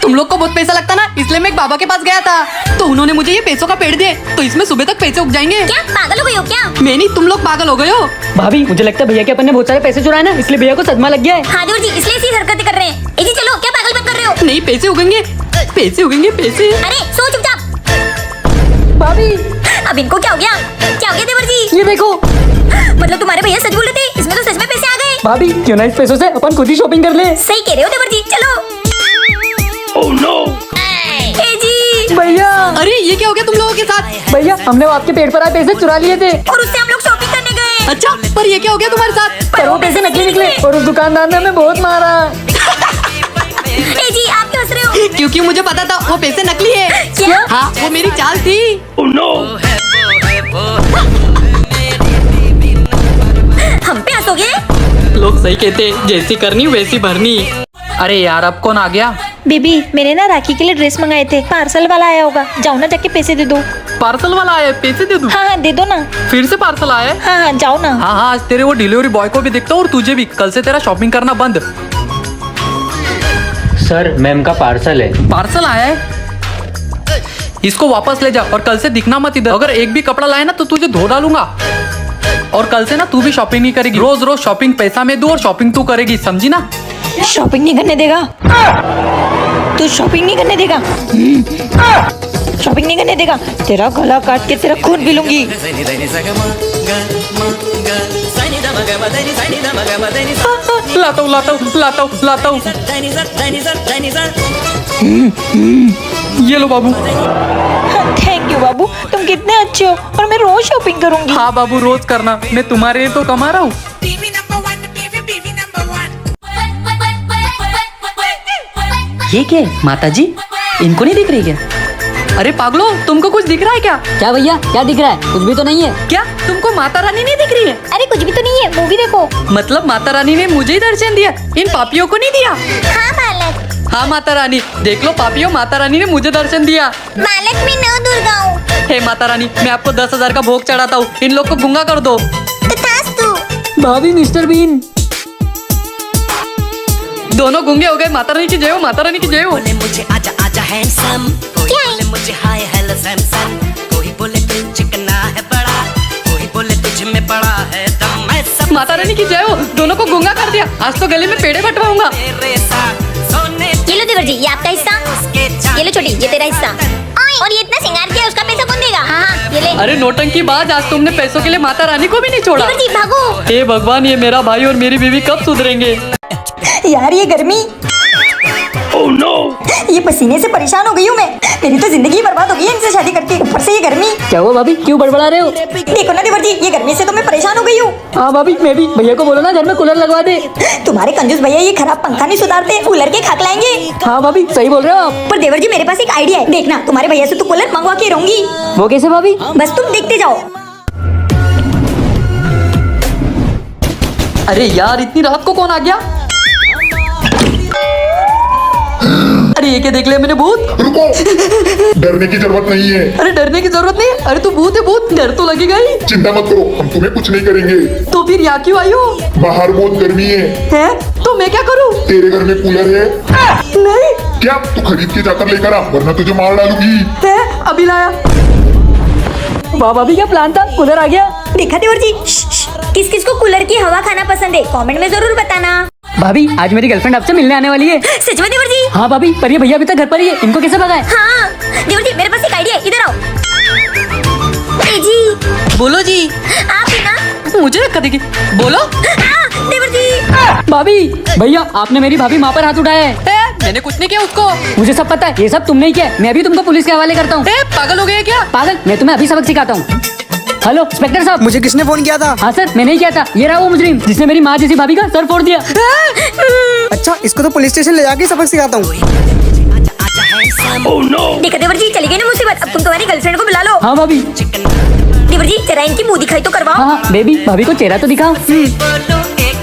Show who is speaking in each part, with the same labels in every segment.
Speaker 1: तुम लोग को बहुत पैसा लगता ना, इसलिए मैं एक बाबा के पास गया था, तो उन्होंने मुझे ये पैसों का पेड़ दिए, तो इसमें सुबह तक पैसे उग जाएंगे।
Speaker 2: क्या पागल हो गई हो क्या?
Speaker 1: मैं नहीं, तुम लोग पागल हो गए हो।
Speaker 3: भाभी मुझे लगता है भैया के अपन ने बहुत सारे पैसे चुराए ना, इसलिए भैया को सदमा लग गया है।
Speaker 2: हाँ देवर जी, इसलिए ऐसी हरकतें कर रहे हैं। जी चलो, क्या पागल बात कर रहे हो?
Speaker 1: नहीं, पैसे उगेंगे, पैसे उगेंगे, पैसे।
Speaker 2: अरे सो चुपचाप।
Speaker 3: भाभी
Speaker 2: अब इनको क्या हो गया? क्या हो गया देवर जी?
Speaker 3: ये देखो।
Speaker 2: मतलब तुम्हारे भैया सच बोल रहे थे, इसमें तो सच में पैसे आ गए।
Speaker 3: भाभी क्यों ना इस पैसों से अपन खुद ही शॉपिंग कर ले।
Speaker 2: सही कह रहे हो देवर जी, चलो।
Speaker 4: Oh no!
Speaker 2: ए जी
Speaker 3: भैया
Speaker 1: अरे ये क्या हो गया तुम लोगों के साथ?
Speaker 3: भैया हमने वो आपके पेट पर आए पैसे चुरा लिए थे।
Speaker 2: और उससे हम लोग शॉपिंग करने गए।
Speaker 1: अच्छा, पर ये क्या हो गया तुम्हारे साथ?
Speaker 3: पर वो पैसे नकली निकले और उस दुकानदार ने हमें बहुत मारा।
Speaker 2: ए जी आप क्यों हंस रहे हो?
Speaker 1: क्योंकि मुझे पता था वो पैसे नकली है।
Speaker 2: क्या?
Speaker 1: हाँ, वो मेरी चाल थी।
Speaker 4: Oh no!
Speaker 2: हम पे हंसोगे?
Speaker 1: लोग सही कहते, जैसी करनी वैसी भरनी।
Speaker 5: अरे यार, अब कौन आ गया?
Speaker 6: बेबी मैंने ना राखी के लिए ड्रेस मंगाए थे, पार्सल वाला आया होगा, जाओ ना जाके पैसे दे दो।
Speaker 5: पार्सल वाला आया है, पैसे दे दूं?
Speaker 6: हाँ हाँ दे दो ना।
Speaker 5: फिर से पार्सल आया है?
Speaker 6: हाँ हाँ जाओ ना।
Speaker 5: हाँ हाँ, आज तेरे वो डिलीवरी बॉय को भी देखता हूँ और तुझे भी। कल से तेरा शॉपिंग करना बंद।
Speaker 3: सर मैम का पार्सल है।
Speaker 5: पार्सल आया है, इसको वापस ले जा और कल से दिखना मत इधर। अगर एक भी कपड़ा लाए ना तो तुझे धो डालूंगा। और कल से ना तू भी शॉपिंग नहीं करेगी। रोज रोज शॉपिंग पैसा में दू और शॉपिंग तू करेगी, समझी ना?
Speaker 6: शॉपिंग नहीं करने देगा तू, शॉपिंग नहीं करने देगा, शॉपिंग नहीं करने देगा। तेरा गला काट के तेरा खून पी लूंगी।
Speaker 5: लाता हूँ लाता हूँ लाता हूँ लाता हूँ। ये लो बाबू।
Speaker 6: थैंक यू बाबू, तुम कितने अच्छे हो और मैं रोज शॉपिंग करूंगी।
Speaker 5: हाँ बाबू, रोज करना, मैं तुम्हारे लिए तो कमा रहा हूँ।
Speaker 3: ये क्या है माताजी, इनको नहीं दिख रही क्या?
Speaker 1: अरे पागलो, तुमको कुछ दिख रहा है क्या?
Speaker 3: क्या भैया क्या दिख रहा है? कुछ भी तो नहीं है।
Speaker 1: क्या तुमको माता रानी नहीं दिख रही है?
Speaker 6: अरे कुछ भी तो नहीं है, मूवी देखो।
Speaker 1: मतलब माता रानी ने मुझे ही दर्शन दिया, इन पापियों को नहीं दिया?
Speaker 2: हाँ मालक।
Speaker 1: हाँ माता रानी, देख लो पापियों, माता रानी ने मुझे दर्शन दिया।
Speaker 2: मालक मैं नौ दुर्गा हूँ।
Speaker 1: हे माता रानी, मैं आपको 10,000 का भोग चढ़ाता हूँ, इन लोग को गूंगा कर दो।
Speaker 2: तथास्तु।
Speaker 3: भाभी मिस्टर बीन।
Speaker 1: दोनों गूंगे हो गए। माता रानी की जय हो, माता रानी की जय हो।
Speaker 7: बोले मुझे आजा आजा हैंडसम, कोई बोले मुझे हाय हेलो सैमसन, कोई बोले तू चिकना है बड़ा, कोई बोले तुझ में बड़ा है दम। मैं सब
Speaker 1: माता रानी की जय हो, दोनों को गूंगा कर दिया। आज तो गले में पेड़े बंटवाऊंगा।
Speaker 7: तेरे साथ सोने
Speaker 2: ये लो देवर जी, ये आपका हिस्सा।
Speaker 7: के चांद
Speaker 2: ये लो छोटी, ये तेरा हिस्सा। और ये इतना सिंगार किया, उसका पैसा कौन देगा? हाँ हाँ ये ले।
Speaker 1: अरे नौटंकी बाज, आज तुमने पैसों के लिए माता रानी को भी नहीं छोड़ा।
Speaker 2: देवर जी भागो।
Speaker 1: हे भगवान, ये मेरा भाई और मेरी बीवी कब सुधरेंगे?
Speaker 6: यार ये गर्मी,
Speaker 4: Oh no!
Speaker 6: ये पसीने से परेशान हो गई हूँ मैं। मेरी तो जिंदगी बर्बाद हो गई है इनसे शादी करके, ऊपर से ये गर्मी।
Speaker 3: क्या हुआ भाभी, क्यों बड़बड़ा रहे हो?
Speaker 6: देखो ना देवर जी, ये गर्मी से तो मैं परेशान हो गई हूँ।
Speaker 3: हाँ भाभी, मैं भी। भैया को बोलो ना घर में कूलर लगवा दे।
Speaker 6: तुम्हारे कंजूस भैया ये खराब पंखा नहीं सुधारते, कूलर के खाक लाएंगे।
Speaker 3: हाँ भाभी सही बोल रहे हो आप।
Speaker 6: पर देवर जी मेरे पास एक आइडिया है, देखना तुम्हारे भैया से तो कूलर मंगवा के रहूंगी।
Speaker 3: वो कैसे भाभी?
Speaker 6: बस तुम देखते जाओ।
Speaker 1: अरे यार, इतनी रात को कौन आ गया? अरे ये क्या देख लिया मैंने, भूत?
Speaker 8: डरने की जरूरत नहीं है।
Speaker 1: अरे डरने की जरूरत नहीं है। अरे तू भूत है, भूत, डर तो लगेगा ही।
Speaker 8: चिंता मत करो, हम तुम्हें कुछ नहीं करेंगे।
Speaker 1: तो फिर यहाँ क्यों आई हो?
Speaker 8: बाहर बहुत गर्मी है।
Speaker 1: तो मैं क्या करूँ?
Speaker 8: तेरे घर में कूलर है?
Speaker 1: नहीं
Speaker 8: क्या तू खरीद के जाकर लेकर आ, वरना तुझे मार डालूंगी।
Speaker 1: है, अभी लाया।
Speaker 3: वाह भाभी, क्या प्लान था, कूलर आ गया।
Speaker 6: देखा देवर जी?
Speaker 2: किस किस को कूलर की हवा खाना पसंद है, कमेंट में जरूर बताना।
Speaker 3: भाभी आज मेरी गर्लफ्रेंड आपसे मिलने आने वाली है।
Speaker 2: सच में देवर जी?
Speaker 3: हाँ भाभी, पर ये भैया अभी तक घर पर ही है, इनको कैसे भगाए?
Speaker 2: हाँ देवर जी, मेरे पास एक आइडिया है, इधर आओ। ए जी
Speaker 1: बोलो जी।
Speaker 2: आप ही ना?
Speaker 1: मुझे धक्का देगी, बोलो।
Speaker 2: देवर जी।
Speaker 3: भाभी भैया आपने मेरी भाभी माँ पर हाथ उठाया है।
Speaker 1: मैंने कुछ नहीं किया उसको।
Speaker 3: मुझे सब पता है, ये सब तुमने ही किया है। मैं अभी तुमको पुलिस के हवाले करता हूँ।
Speaker 1: पागल हो गए क्या?
Speaker 3: पागल, मैं तुम्हें अभी सबक सिखाता हूँ। हेलो इंस्पेक्टर साहब,
Speaker 9: मुझे किसने फोन किया था?
Speaker 3: हाँ सर मैंने ही किया था। ये रहा वो मुजरिम जिसने मेरी माँ जैसी भाभी का सर फोड़ दिया।
Speaker 9: अच्छा, इसको तो पुलिस स्टेशन ले जाके सबक सिखाता हूँ।
Speaker 7: आजा हैंडसम,
Speaker 4: Oh no!
Speaker 2: देखा देवर जी, चली गई ना मुसीबत। अब तुम तुम्हारी गर्लफ्रेंड को बुला लो।
Speaker 3: हाँ भाभी।
Speaker 2: देवर जी जरा इनकी मुंह दिखाई तो करवाओ।
Speaker 3: हाँ बेबी, भाभी को चेहरा तो दिखाओ।
Speaker 7: बोलो एक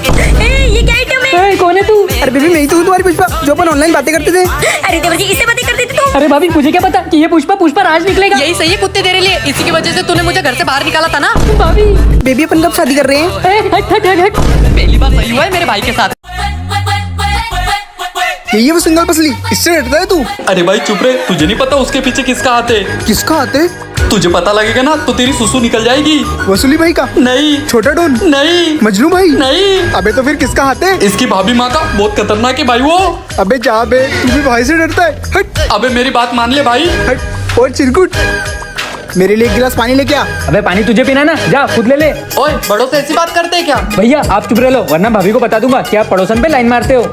Speaker 2: ये क्या आइटम है?
Speaker 3: कौन है तू?
Speaker 9: अरे बेबी, मैं ही तो हूँ तुम्हारी पुष्पा, जो अपन ऑनलाइन बातें करते थे।
Speaker 2: अरे देवर जी, इससे बातें करते थे तुम?
Speaker 3: अरे भाभी मुझे क्या पता कि ये पुष्पा पुष्पा राज निकलेगा।
Speaker 1: यही सही है कुत्ते तेरे लिए, इसी की वजह से तूने मुझे घर से बाहर निकाला था ना।
Speaker 3: भाभी
Speaker 9: बेबी अपन कब शादी कर रहे हैं?
Speaker 3: हट हट हट हट।
Speaker 1: पहली बार सही हुआ है मेरे भाई के साथ।
Speaker 9: यही है वो सिंगल पसली, इससे डरता है तू?
Speaker 5: अरे भाई चुप रहे, तुझे नहीं पता उसके पीछे किसका हाथ है?
Speaker 9: किसका आते?
Speaker 5: तुझे पता लगेगा ना तो तेरी सुसु निकल जाएगी।
Speaker 9: वसूली भाई का?
Speaker 5: नहीं।
Speaker 9: छोटा डॉन?
Speaker 5: नहीं।
Speaker 9: मजनू भाई?
Speaker 5: नहीं।
Speaker 9: अबे तो फिर किसका हाथ है?
Speaker 5: इसकी भाभी माँ का, बहुत खतरनाक है भाई वो।
Speaker 9: अबे जा बे, तू भी भाई से डरता है? हट
Speaker 5: अबे मेरी बात मान ले भाई।
Speaker 9: हट। और चिरकुट, मेरे लिए एक गिलास पानी लेके आ।
Speaker 3: अबे पानी तुझे पीना ना, जा खुद ले ले।
Speaker 5: ओए बड़ों से ऐसी बात करते हैं क्या?
Speaker 3: भैया आप चुप रह लो, वरना भाभी को बता दूंगा कि आप पड़ोसन पे लाइन मारते हो।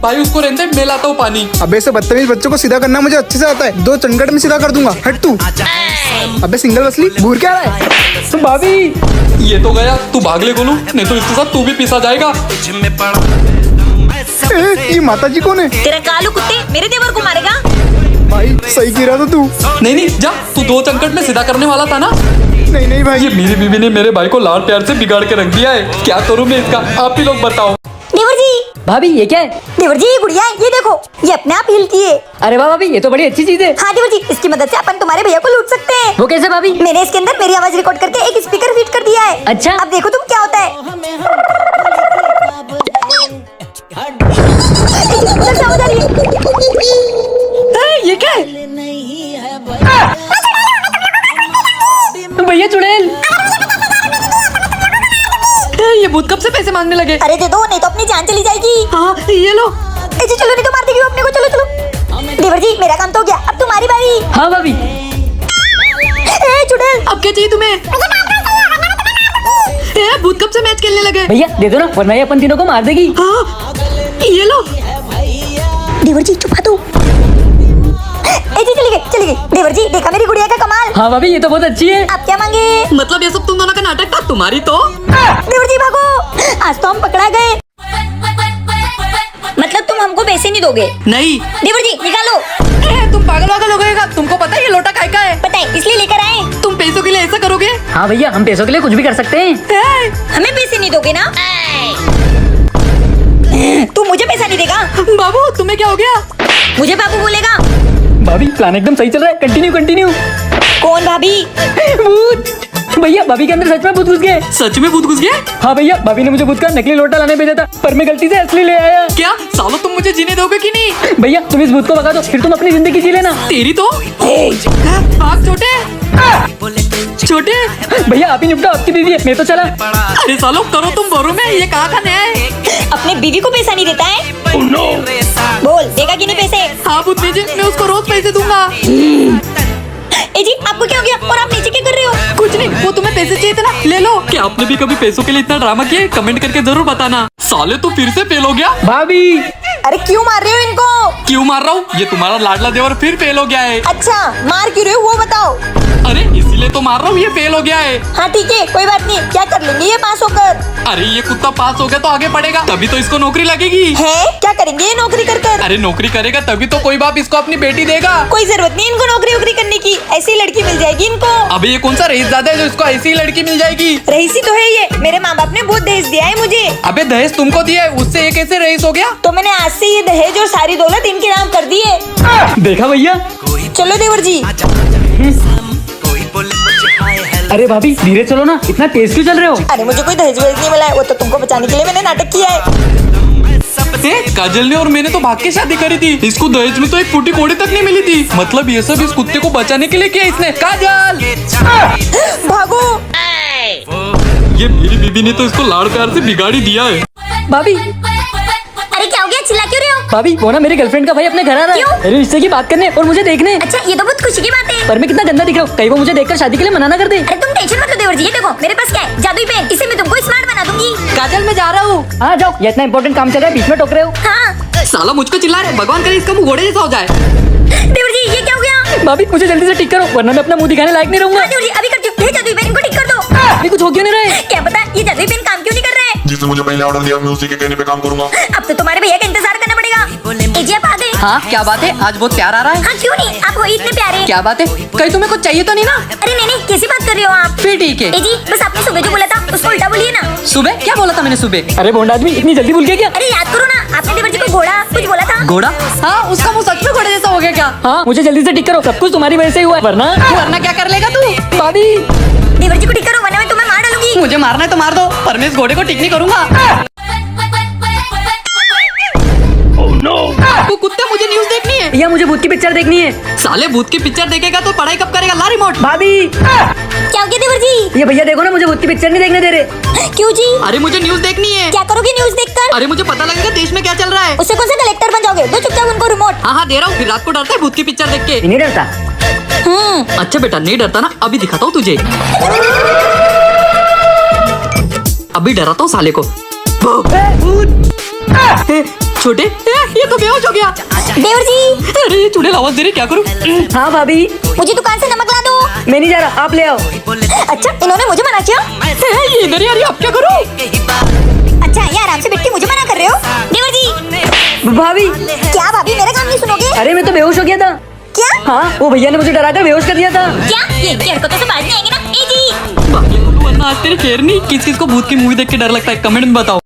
Speaker 5: भाई उसको रहते मैं लाता हूँ पानी।
Speaker 9: अबे से बदतमीज बच्चों को सीधा करना मुझे अच्छे से आता है, 2 चंगट में सीधा कर दूंगा। हट तू। अबे सिंगल वसली घूर क्या रहा है?
Speaker 3: तो भाभी
Speaker 5: ये तो गया, तू भाग ले गोलू, नहीं तो इसके साथ तू भी पीसा जाएगा।
Speaker 9: ये माता जी कौन है?
Speaker 2: तेरा कालू कुत्ते मेरे देवर को मारेगा।
Speaker 9: भाई सही कह रहा था तू।
Speaker 5: नहीं जा, तू 2 चंकट में सीधा करने वाला था ना।
Speaker 9: नहीं भाई,
Speaker 5: ये मेरी बीवी ने मेरे भाई को लाड प्यार से बिगाड़ के रख दिया है, क्या करूँ मैं इसका? आप ही लोग बताओ।
Speaker 2: देवर जी,
Speaker 3: भाभी ये क्या है?
Speaker 2: देवर जी ये गुड़िया है, ये देखो, ये अपने आप हिलती है।
Speaker 3: अरे वाह भाभी, ये तो बड़ी अच्छी चीज है।
Speaker 2: हाँ देवर जी, इसकी मदद से अपन तुम्हारे भैया को लूट सकते हैं।
Speaker 3: वो कैसे भाभी?
Speaker 2: मैंने इसके अंदर मेरी आवाज रिकॉर्ड करके एक स्पीकर फिट कर दिया है।
Speaker 3: अच्छा।
Speaker 2: अब देखो तुम क्या होता है। इधर से आवाज आ रही है।
Speaker 1: ये क्या है?
Speaker 3: भैया चुड़ैल।
Speaker 1: ये भूत कब से पैसे मांगने लगे?
Speaker 2: अरे दे दो, नहीं तो अपनी जान चली जाएगी।
Speaker 1: हाँ ये लो।
Speaker 2: ए जी चलो, नहीं तो मार देगी वो अपने को। चलो चलो देवर जी, मेरा काम तो हो गया, अब तुम्हारी बारी।
Speaker 3: हाँ भाभी।
Speaker 2: ए चुड़ैल,
Speaker 1: अब क्या चाहिए तुम्हें? भूत कब से मैच खेलने लगे?
Speaker 3: भैया दे दो ना, वरना ये अपन तीनों को मार देगी।
Speaker 1: हाँ ये लो।
Speaker 2: देवर जी चुपा दो। ए जी चली गई। देवर जी देखा मेरी गुड़िया का कमाल?
Speaker 3: हाँ भाभी, ये तो बहुत अच्छी है।
Speaker 2: आप क्या मांगे?
Speaker 1: मतलब ये सब तुम दोनों का नाटक था? तुम्हारी तो।
Speaker 2: देवर जी भागो, आज तो हम पकड़ा गए। मतलब तुम हमको पैसे नहीं दोगे?
Speaker 1: नहीं।
Speaker 2: देवर जी निकालो।
Speaker 1: तुम पागल हो गएगा। तुमको पता है ये लोटा काय का है?
Speaker 2: पता है, इसलिए लेकर आए।
Speaker 1: तुम पैसों के लिए ऐसा करोगे?
Speaker 3: हाँ भैया, हम पैसों के लिए कुछ भी कर सकते हैं।
Speaker 2: हमें पैसे नहीं दोगे ना? तू मुझे पैसा नहीं देगा?
Speaker 1: बाबू तुम्हें क्या हो गया?
Speaker 2: मुझे बाबू बोलेगा?
Speaker 3: भाभी प्लान एकदम सही चल रहा है, कंटिन्यू।
Speaker 2: कौन भाभी?
Speaker 3: भूत। भैया भाभी के अंदर सच में भूत घुस गए।
Speaker 1: सच में भूत घुस गया?
Speaker 3: हाँ भैया, भाभी ने मुझे भूत का नकली लोटा लाने भेजा था, पर मैं गलती से असली ले आया।
Speaker 1: क्या सालो तुम मुझे जीने दोगे कि नहीं?
Speaker 3: भैया तुम इस भूत को भगा दो, फिर तुम अपनी जिंदगी जी लेना।
Speaker 1: तेरी तो। भाग छोटे।
Speaker 3: भैया आप ही निपटा, आपकी बीवी है, मैं तो चला।
Speaker 1: अरे सालो करो तुम बोरो में, ये कहाँ का नया है?
Speaker 2: अपने बीवी को पैसा नहीं देता है?
Speaker 4: Oh no!
Speaker 2: बोल देगा कि नहीं पैसे?
Speaker 1: हाँ भूत जी, मैं उसको रोज पैसे दूंगा।
Speaker 2: ए जी आपको क्या हो गया और आप नीचे क्या कर रहे हो?
Speaker 1: कुछ नहीं, वो तुम्हें पैसे चाहिए थे ना, ले लो। क्या आपने भी कभी पैसों के लिए इतना ड्रामा किया है? कमेंट करके जरूर बताना। साले तू फिर से फेल हो गया।
Speaker 3: भाभी
Speaker 2: अरे क्यों मार रहे हो इनको?
Speaker 1: क्यों मार रहा हूँ? ये तुम्हारा लाडला देवर फिर फेल हो गया है।
Speaker 2: अच्छा मार क्यों रहे हो वो बताओ।
Speaker 1: अरे इसीलिए तो मार रहा हूँ, ये फेल हो गया है।
Speaker 2: हाँ ठीक है, कोई बात नहीं, क्या कर लेंगे ये पास होकर?
Speaker 1: अरे ये कुत्ता पास हो गया तो आगे पढ़ेगा, तभी तो इसको नौकरी लगेगी।
Speaker 2: है क्या करेंगे ये नौकरी कर कर?
Speaker 1: अरे नौकरी करेगा तभी तो कोई बाप इसको अपनी बेटी देगा।
Speaker 2: कोई जरूरत नहीं इनको नौकरी वोकरी करने की, ऐसी लड़की मिल जाएगी इनको।
Speaker 1: अबे ये कौन सा रईस ज्यादा है जो इसको ऐसी ही लड़की मिल जाएगी?
Speaker 2: रईसी तो है ये, मेरे माँ बाप ने बहुत दहेज दिया है मुझे।
Speaker 1: अबे दहेज तुमको दिया है, उससे ये कैसे रईस हो गया?
Speaker 2: तो मैंने आज से ये दहेज और सारी दौलत इनके नाम कर दी है।
Speaker 3: देखा भैया।
Speaker 2: चलो देवर जी।
Speaker 7: कोई बोले मुझे हाय हेलो।
Speaker 3: अरे भाभी धीरे चलो ना, इतना तेज क्यों चल रहे हो?
Speaker 2: अरे मुझे कोई दहेज वहेज नहीं मिला है, वो तो तुमको बचाने के लिए मैंने नाटक किया है।
Speaker 1: काजल ने और मैंने तो भाग के शादी करी थी, इसको दहेज में तो एक फूटी कोड़ी तक नहीं मिली थी। मतलब ये सब इस कुत्ते को बचाने के लिए किया इसने। काजल
Speaker 2: भागो।
Speaker 1: ये मेरी बीबी ने तो इसको लाड़ प्यार से बिगाड़ी दिया है।
Speaker 3: भाभी
Speaker 2: अरे क्या हो गया, चिल्ला क्यों रहे हो?
Speaker 3: भाभी वो ना मेरी गर्लफ्रेंड का भाई अपने घर आ रहा
Speaker 2: क्यों?
Speaker 3: है मेरे रिश्ते की बात करने और मुझे देखने।
Speaker 2: अच्छा ये तो बहुत खुशी की बात है।
Speaker 3: पर मैं कितना गंदा दिख रहा हूँ, कहीं वो मुझे देखकर शादी के लिए मना ना कर दे।
Speaker 2: अरे तुम टेंशन मत लो देवर जी, ये देखो मेरे पास क्या है, जादुई पेन, इसे मैं तुमको स्मार्ट बना दूंगी।
Speaker 1: काजल मैं जा रहा हूँ।
Speaker 3: हाँ जाओ, ये इतना इंपॉर्टेंट काम चल रहा है, बीच में टोक रहे हो।
Speaker 2: हाँ
Speaker 1: साला मुझको चिल्ला रहे, भगवान करे इसका मुंह घोड़े जैसा हो जाए।
Speaker 2: देवर जी ये क्या हो गया?
Speaker 3: भाभी मुझे जल्दी से ठीक करो, वरना मैं अपना मुंह दिखाने लायक नहीं रहूंगा।
Speaker 2: हाँ, देवर जी अभी करती हूँ, ये जादुई पेन इनको ठीक कर दो।
Speaker 3: अभी कुछ हो क्यों नहीं रहा है?
Speaker 2: क्या पता ये जादुई पेन काम क्यों नहीं कर रहे हैं?
Speaker 8: जिसने मुझे पहले ऑर्डर दिया मैं उसी के कहने पे काम करूंगा।
Speaker 2: अब तो तुम्हारे भैया का इंतजार करना पड़ेगा। ए जी आप आ गए?
Speaker 1: हाँ क्या बात है, आज बहुत प्यार आ रहा है।
Speaker 2: हाँ क्यों नहीं, आप हो ही इतने प्यारे।
Speaker 1: क्या बात है, कहीं तुम्हें कुछ चाहिए तो नहीं ना?
Speaker 2: अरे नहीं नहीं, कैसी बात कर रहे हो आप?
Speaker 1: फिर ठीक है।
Speaker 2: ए जी बस आपने सुबह जो बोला था उसको उल्टा बोलिए ना।
Speaker 1: सुबह क्या बोला था मैंने सुबह?
Speaker 3: अरे भोंड आदमी इतनी जल्दी भूल गया क्या?
Speaker 2: अरे याद करो ना, आपने देवर जी को घोड़ा कुछ बोला था।
Speaker 1: घोड़ा? हाँ उसका मुंह सच में घोड़े जैसा हो गया क्या?
Speaker 3: हाँ मुझे जल्दी से ठीक करो, सब कुछ तुम्हारी वजह से ही हुआ है, वरना
Speaker 1: क्या कर लेगा तू?
Speaker 3: भाभी
Speaker 2: देवर जी को ठीक करो वरना मैं तुम्हें मार डालूंगी।
Speaker 1: मुझे मारना है तो मार दो, पर मैं इस घोड़े को ठीक नहीं करूंगा।
Speaker 4: Oh no!
Speaker 3: भैया मुझे भूत की पिक्चर देखनी है।
Speaker 5: साले भूत की पिक्चर देखेगा तो पढ़ाई कब करेगा? ला रिमोट।
Speaker 3: भाभी
Speaker 2: क्या हो गया देवर जी?
Speaker 3: ये भैया देखो ना, मुझे भूत की पिक्चर नहीं देखने दे रहे।
Speaker 2: क्यों जी?
Speaker 5: अरे मुझे न्यूज देखनी है।
Speaker 2: क्या करोगे न्यूज देखकर?
Speaker 5: अरे मुझे पता लगेगा देश में क्या चल रहा है।
Speaker 2: उससे कौन से कलेक्टर बन जाओगे? दो चुपचाप उनको रिमोट।
Speaker 5: हाँ दे रहा हूँ। फिर रात को डरता है भूत की पिक्चर देख के?
Speaker 3: नहीं डरता।
Speaker 5: अच्छा बेटा नहीं डरता ना, अभी दिखाता हूँ तुझे। अभी डराता हूँ साले को। छोटे ये तो बेहोश हो गया।
Speaker 2: देवर जी
Speaker 5: अरे ये चुड़ैल आवाज दे रही, क्या करूँ?
Speaker 3: हाँ भाभी,
Speaker 2: मुझे दुकान से नमक ला दो।
Speaker 3: मैं नहीं जा रहा, आप ले आओ।
Speaker 2: अच्छा इन्होंने मुझे मना किया।
Speaker 5: ये इधर ही आ रही है, अब क्या करूँ?
Speaker 2: अच्छा ये आराम से बैठ के मुझे मना कर रहे हो? देवर जी
Speaker 3: भाभी
Speaker 2: क्या भाभी मेरा काम नहीं सुनोगे?
Speaker 3: अरे मैं तो बेहोश हो गया था।
Speaker 2: क्या?
Speaker 3: हाँ वो भैया ने मुझे डराकर बेहोश कर दिया था।
Speaker 2: क्या ये हरकतों से बाज नहीं आएंगे ना? ए जी
Speaker 5: वरना आज तेरी खैर नहीं। किस किस को भूत की मूवी देख के डर लगता है कमेंट में बताओ।